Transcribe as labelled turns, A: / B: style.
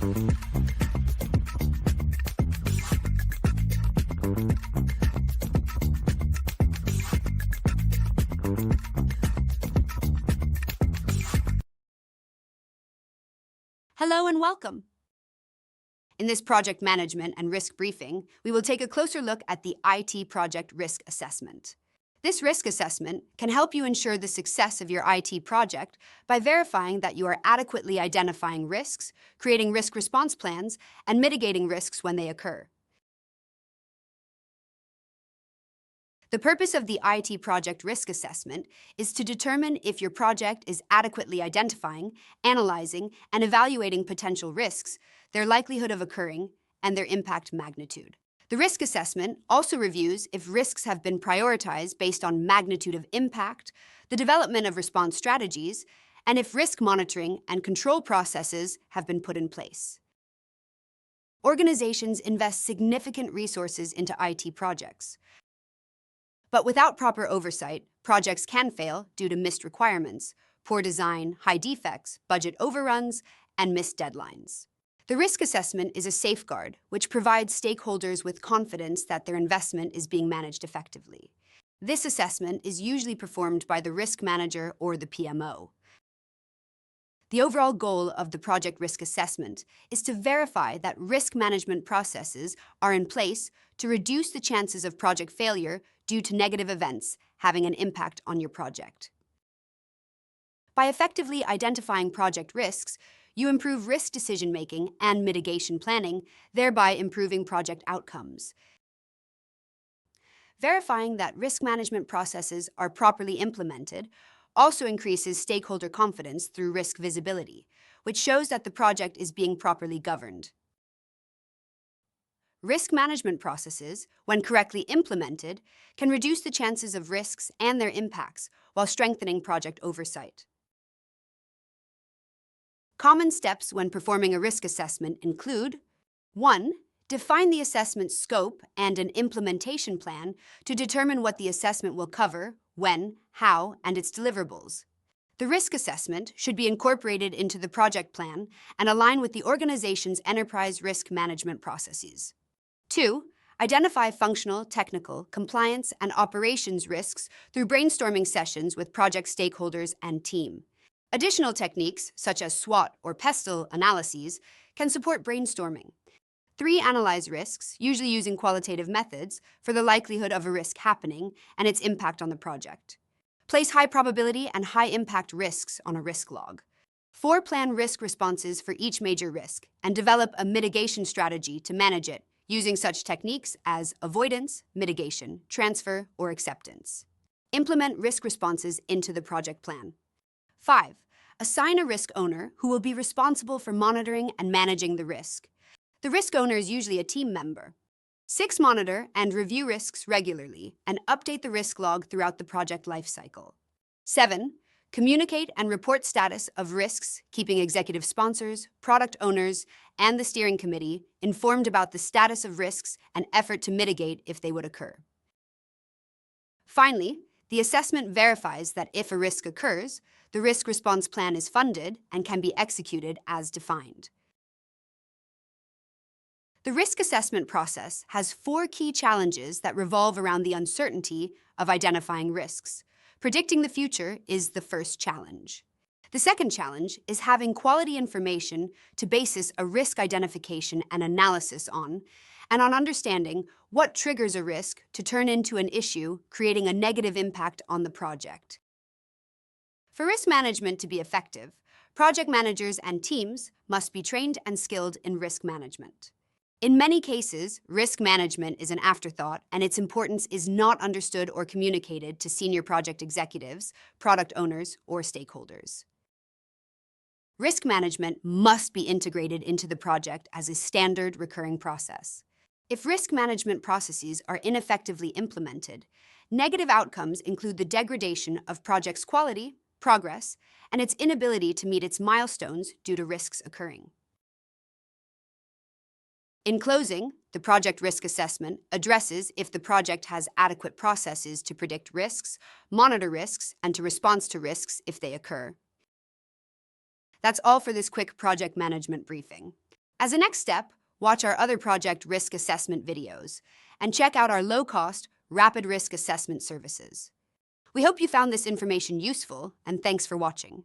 A: Hello and welcome. In this project management and risk briefing, we will take a closer look at the IT project risk assessment. This risk assessment can help you ensure the success of your IT project by verifying that you are adequately identifying risks, creating risk response plans, and mitigating risks when they occur. The purpose of the IT project risk assessment is to determine if your project is adequately identifying, analyzing, and evaluating potential risks, their likelihood of occurring, and their impact magnitude. The risk assessment also reviews if risks have been prioritized based on magnitude of impact, the development of response strategies, and if risk monitoring and control processes have been put in place. Organizations invest significant resources into IT projects. But without proper oversight, projects can fail due to missed requirements, poor design, high defects, budget overruns, and missed deadlines. The risk assessment is a safeguard which provides stakeholders with confidence that their investment is being managed effectively. This assessment is usually performed by the risk manager or the PMO. The overall goal of the project risk assessment is to verify that risk management processes are in place to reduce the chances of project failure due to negative events having an impact on your project. By effectively identifying project risks, you improve risk decision-making and mitigation planning, thereby improving project outcomes. Verifying that risk management processes are properly implemented also increases stakeholder confidence through risk visibility, which shows that the project is being properly governed. Risk management processes, when correctly implemented, can reduce the chances of risks and their impacts while strengthening project oversight. Common steps when performing a risk assessment include 1. Define the assessment scope and an implementation plan to determine what the assessment will cover, when, how, and its deliverables. The risk assessment should be incorporated into the project plan and align with the organization's enterprise risk management processes. 2. Identify functional, technical, compliance, and operations risks through brainstorming sessions with project stakeholders and team. Additional techniques, such as SWOT or PESTLE analyses, can support brainstorming. 3. Analyze risks, usually using qualitative methods, for the likelihood of a risk happening and its impact on the project. Place high probability and high impact risks on a risk log. 4. Plan risk responses for each major risk and develop a mitigation strategy to manage it, using such techniques as avoidance, mitigation, transfer, or acceptance. Implement risk responses into the project plan. 5. Assign a risk owner who will be responsible for monitoring and managing the risk. The risk owner is usually a team member. 6. Monitor and review risks regularly and update the risk log throughout the project lifecycle. 7. Communicate and report status of risks, keeping executive sponsors, product owners, and the steering committee informed about the status of risks and effort to mitigate if they would occur. Finally, the assessment verifies that if a risk occurs, the risk response plan is funded and can be executed as defined. The risk assessment process has 4 key challenges that revolve around the uncertainty of identifying risks. Predicting the future is the first challenge. The second challenge is having quality information to basis a risk identification and analysis on, and on understanding what triggers a risk to turn into an issue, creating a negative impact on the project. For risk management to be effective, project managers and teams must be trained and skilled in risk management. In many cases, risk management is an afterthought, and its importance is not understood or communicated to senior project executives, product owners, or stakeholders. Risk management must be integrated into the project as a standard recurring process. If risk management processes are ineffectively implemented, negative outcomes include the degradation of project's quality, progress, and its inability to meet its milestones due to risks occurring. In closing, the project risk assessment addresses if the project has adequate processes to predict risks, monitor risks, and to respond to risks if they occur. That's all for this quick project management briefing. As a next step, watch our other project risk assessment videos and check out our low-cost, rapid risk assessment services. We hope you found this information useful, and thanks for watching.